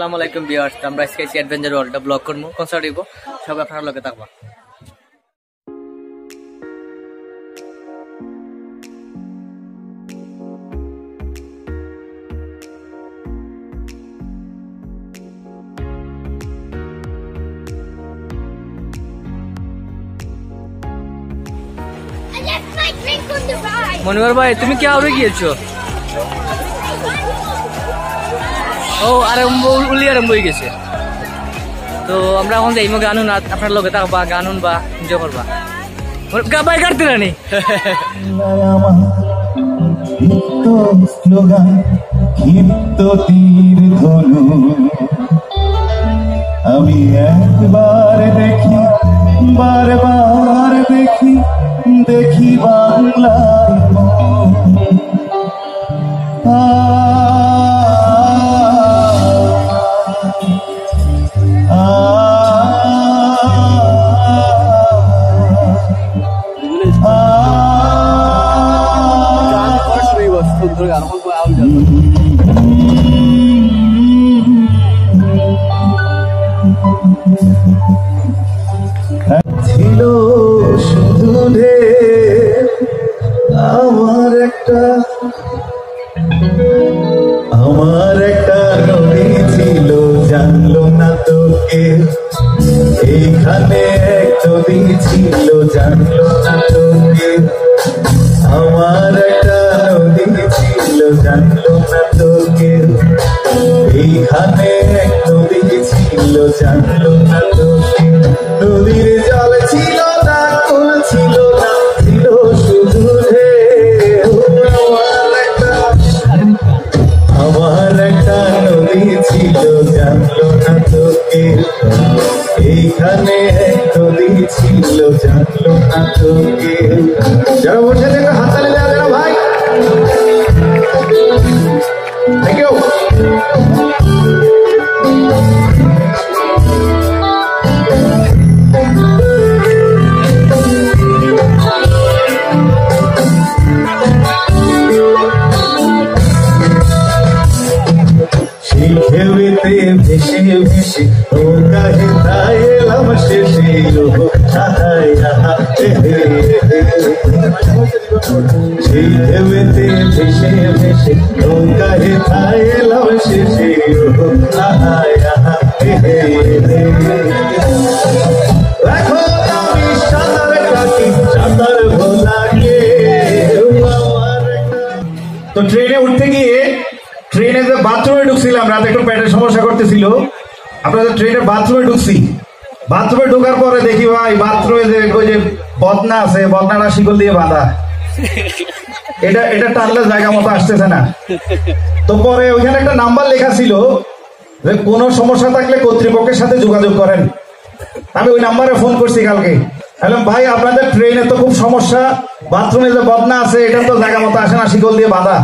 আসসালামু আলাইকুম ভিউয়ার্স, আমরা আজকে অ্যাডভেঞ্চার ওয়ার্ল্ডটা ব্লগ করবো, কনসার্ট দিব, সবাই আপনারা লগে থাকবা। মনিবার ভাই, তুমি কি আউরে গিয়েছো? ও উলি আরম্ভ হয়ে গেছে। তো আমরা এখন যাইমো গানুন, আপনার লগে থাকবা, গানুন বা এনজয় করবা। গাবাই কাটতে রানি আমি একবার দেখি, বারবার দেখি, দেখি বাংলার ছিল শুধু আমার একটা নদী ছিল, জানলো না তোকে। এইখানে এক নদী ছিল, জানলো না তোকে। আমার একটা নদী ছিল, জানলো না তোকে। এইখানে এক নদী ছিল, জানলো না তোকে। নদীর জল ছিল না, কুল ছিল না, ছিল শুধু আমার একটা নদী ছিল, জানলো না তোকে। এইখানে এক নদী ছিল, জানলো না তোকে। যারা বসে থেকে হাততালি দেওয়া যারা ভাই, থ্যাংক ইউ। ঢেউতে ভেসে ভেসে নৌকা হেতায় এলাম শেষে। সেই ঢেউতে ভেসে ভেসে নৌকা হেতায় এলাম শেষে। দেখো আমি সাঁতার কাটি, সাঁতার ভোলাকে। তো ট্রেনে উঠতে গিয়ে ট্রেনে যে বাথরুমে ঢুকছিলাম, রাতে একটু পেটের সমস্যা করতেছিল, আপনাদের ট্রেনের বাথরুমে ঢুকছি। বাথরুমে ঢোকার পরে দেখি ভাই, বাথরুমে যে ওই যে বদনা আছে, বদনাটা শিকল দিয়ে বাঁধা। এটা টানলে জায়গা মতো আসতেছে না। তো পরে ওইখানে একটা নাম্বার লেখা ছিল যে কোনো সমস্যা থাকলে কর্তৃপক্ষের সাথে যোগাযোগ করেন। আমি ওই নাম্বারে ফোন করছি কালকে, বললাম ভাই আপনাদের ট্রেনে তো খুব সমস্যা, বাথরুমে যে বদনা আছে এটা তো জায়গা মতো আসে না, শিকল দিয়ে বাঁধা।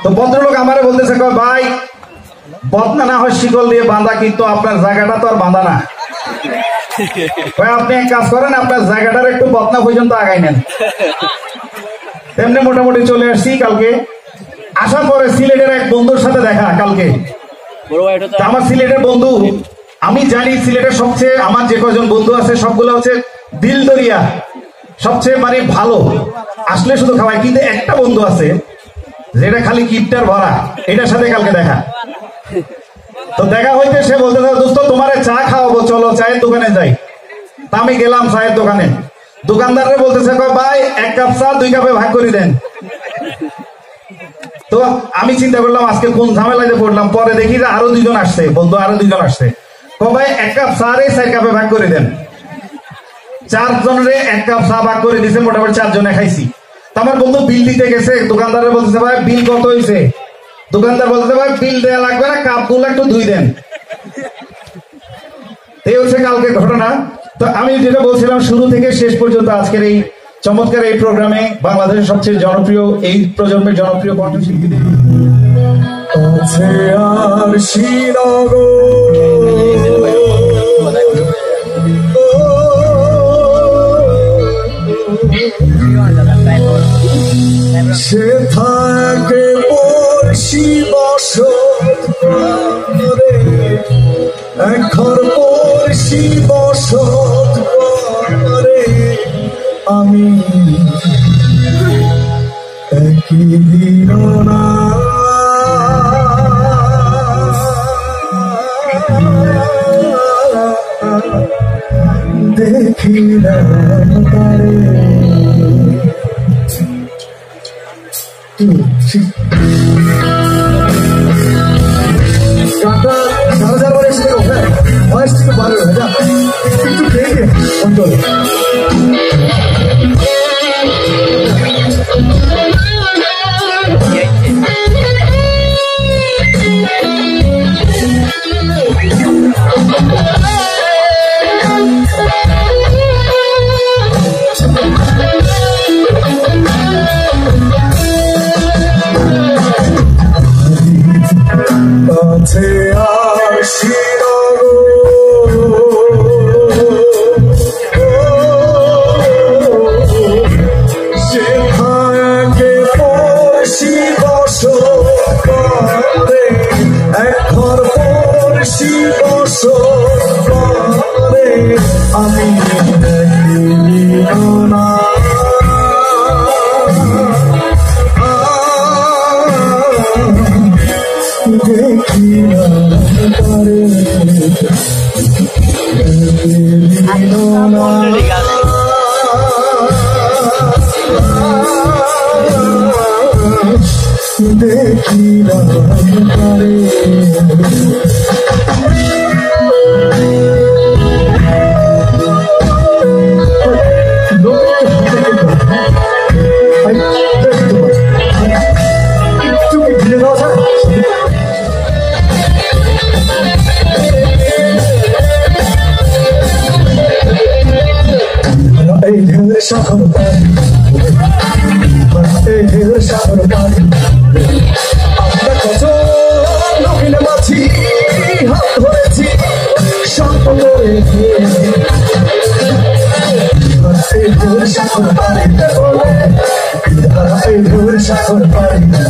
তো ভদ্রলোক আমারে বলতেছে, ভাই বদনা না হয় শিকল দিয়ে বাঁধা, কিন্তু আপনার জায়গাটা তো আর বাঁধা না। আপনি এক কাজ করেন, আপনার জায়গাটার একটু বদনা পর্যন্ত আগাই নেন। তেমনি মোটামুটি চলে আসছি কালকে। আসার পরে সিলেটের এক বন্ধুর সাথে দেখা কালকে। আমার সিলেটের বন্ধু, আমি জানি সিলেটের সবচেয়ে আমার যে কয়জন বন্ধু আছে সবগুলো হচ্ছে দিল দরিয়া, সবচেয়ে মানে ভালো, আসলে শুধু খাওয়ায়। কিন্তু একটা বন্ধু আছে যেটা খালি কিপটার ভরা, এটার সাথে কালকে দেখা। তো দেখা হইতে সে বলতে, দোস্ত তোমারে চা খাওয়াবো, চলো চায়ের দোকানে যাই। তা আমি গেলাম চায়ের দোকানে। দোকানদারে বলতেছে, ভাই এক কাপ চা 2 কাপে ভাগ করে দেন। তো আমি চিন্তা করলাম আজকে কোন ঝামেলাতে পড়লাম। পরে দেখি যে আরো 2 জন আসছে, বন্ধু আরো 2 জন আসছে। ভাই 1 কাপ চা রে 4 কাপে ভাগ করে দেন। 4 জনের 1 কাপ চা ভাগ করে দিছে, মোটামুটি 4 জনে খাইছি। আমার বন্ধু বিল দিতে গেছে, দোকানদারে বলতেছে, ভাই বিল কত হয়েছে? দোকানদার বলতেছে, ভাই বিল দেওয়া লাগবে না, কাপগুলো একটু ধুই দেন। এই হচ্ছে কালকে ঘটনা। তো আমি যেটা বলছিলাম শুরু থেকে শেষ পর্যন্ত আজকের এই চমৎকার এই প্রোগ্রামে বাংলাদেশের সবচেয়ে জনপ্রিয়, এই প্রজন্মের জনপ্রিয় কণ্ঠশিল্পীদের সে থাকে বর্ষি বছর বেশি বসত করে আমি একই দিন না দেখিলাম তারে গানটা সারা যাবার এসে হ্যাঁ ভয়েস থেকে ভালো হয়ে যা একটু দেখে অন্তর কাছে আসি সেখানে পড়শি বস করে এখন পড়শি বস করে আমি না দেখিলাম তারে এই ঢেউয়ের সাগর পাড়ি এই ঢেউয়ের সাগর পাড়ি আমরা কত নহিলে মাছি হাত ধরেছি শান্ত করে এই ঢেউয়ের সাগর পাড়িতে বলে এই ঢেউয়ের সাগর পাড়িতে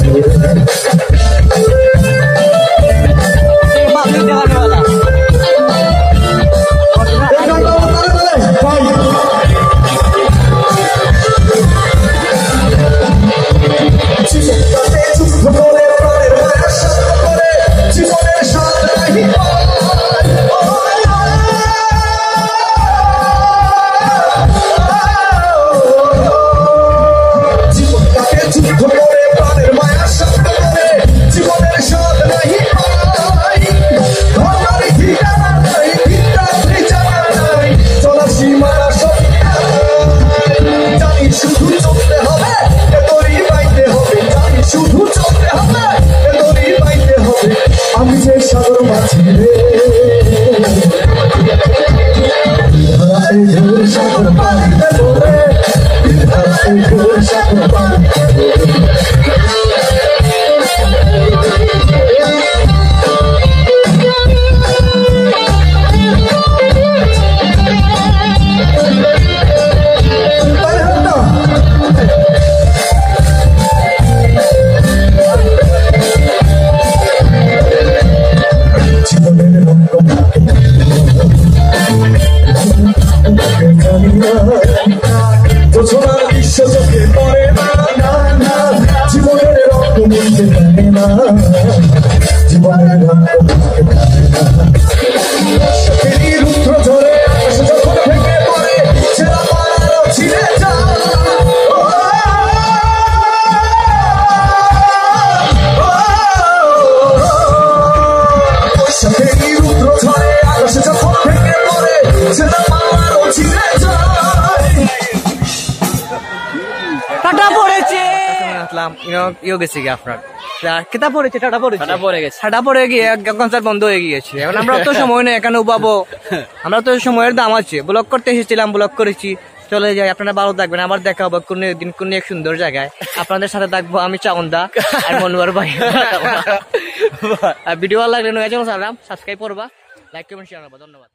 আমি যে সাগর মাছি রে এই ঢেউয়ের সাগর পাড়িতে বলে এই ঢেউয়ের সাগর পাড়িতে বিশ্ব চোখে পড়ে না জীবনের রক্ত মিলতে পারে না জীবনের রক্ত রুদ্র ধরে যখন ভেঙে পড়ে ছেড়া পাড়ানো ছিঁড়ে যায় রুদ্র ধরে আকাশে যখন ভেঙে পড়ে ছেড়া পাড়ানো ছিঁড়ে যায় টাটা পড়েছে ইয়ে গেছে কি আপনার কেতা পড়েছে টাটা পড়েছে টাটা পড়ে গিয়ে কনসার্ট বন্ধ হয়ে গিয়েছে এখন আমরা তো সময় নেই এখানে পাবো আমরা তো সময়ের দাম আছে ব্লগ করতে এসেছিলাম ব্লগ করেছি চলে যাই আপনারা ভালো থাকবেন আবার দেখা হবে কোন দিন কোন এক সুন্দর জায়গায় আপনাদের সাথে থাকবো আমি চাওন্দা আর মনোয়ার ভাই ভিডিও ভালো লাগলে নয় সাবস্ক্রাইব করবা লাইক কমেন্ট শেয়ার করবা ধন্যবাদ।